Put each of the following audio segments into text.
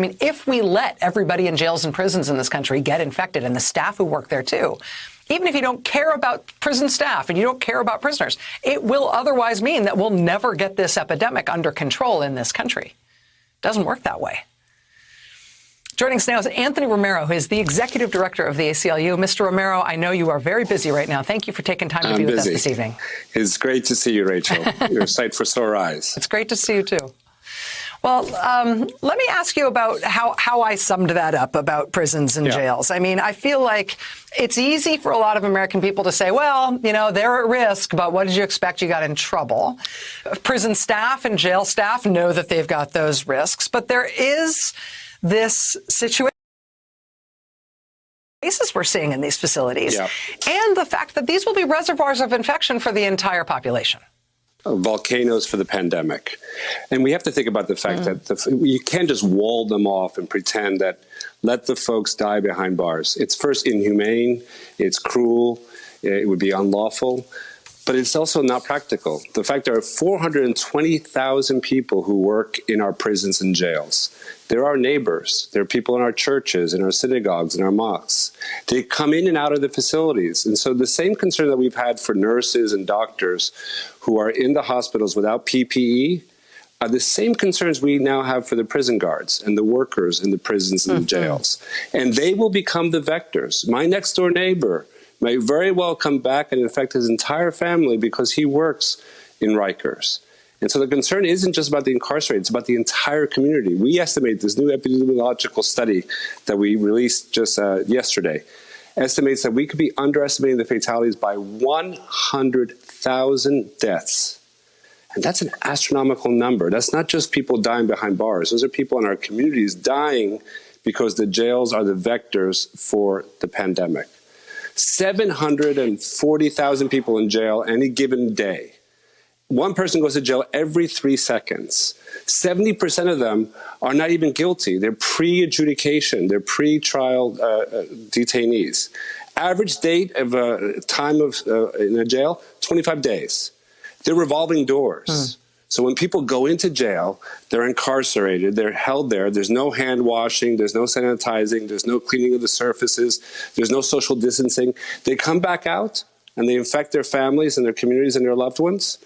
I mean, if we let everybody in jails and prisons in this country get infected, and the staff who work there too, even if you don't care about prison staff and you don't care about prisoners, it will otherwise mean that we'll never get this epidemic under control in this country. It doesn't work that way. Joining us now is Anthony Romero, who is the executive director of the ACLU. Mr. Romero, I know you are very busy right now. Thank you for taking time to be with us this evening. It's great to see you, Rachel. You're a sight for sore eyes. It's great to see you, too. Well, let me ask you about how I summed that up about prisons and jails. I mean, I feel like it's easy for a lot of American people to say, well, you know, they're at risk, but what did you expect? You got in trouble. Prison staff and jail staff know that they've got those risks, but there is this situation cases we're seeing in these facilities and the fact that these will be reservoirs of infection for the entire population. Volcanoes for the pandemic. And we have to think about the fact that you can't just wall them off and pretend that let the folks die behind bars. It's first inhumane, it's cruel, it would be unlawful, but it's also not practical. The fact there are 420,000 people who work in our prisons and jails. They're our neighbors. They're people in our churches, in our synagogues, in our mosques. They come in and out of the facilities. And so the same concern that we've had for nurses and doctors who are in the hospitals without PPE are the same concerns we now have for the prison guards and the workers in the prisons and the jails. And they will become the vectors. My next door neighbor may very well come back and infect his entire family because he works in Rikers. And so the concern isn't just about the incarcerated, it's about the entire community. We estimate this new epidemiological study that we released just yesterday estimates that we could be underestimating the fatalities by 100,000 deaths. And that's an astronomical number. That's not just people dying behind bars. Those are people in our communities dying because the jails are the vectors for the pandemic. 740,000 people in jail any given day. One person goes to jail every 3 seconds. 70% of them are not even guilty. They're pre-adjudication. They're pre-trial detainees. Average date of time of in a jail, 25 days. They're revolving doors. So when people go into jail, they're incarcerated, they're held there, there's no hand washing, there's no sanitizing, there's no cleaning of the surfaces, there's no social distancing. They come back out and they infect their families and their communities and their loved ones.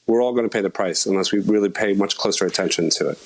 We're all going to pay the price unless we really pay much closer attention to it.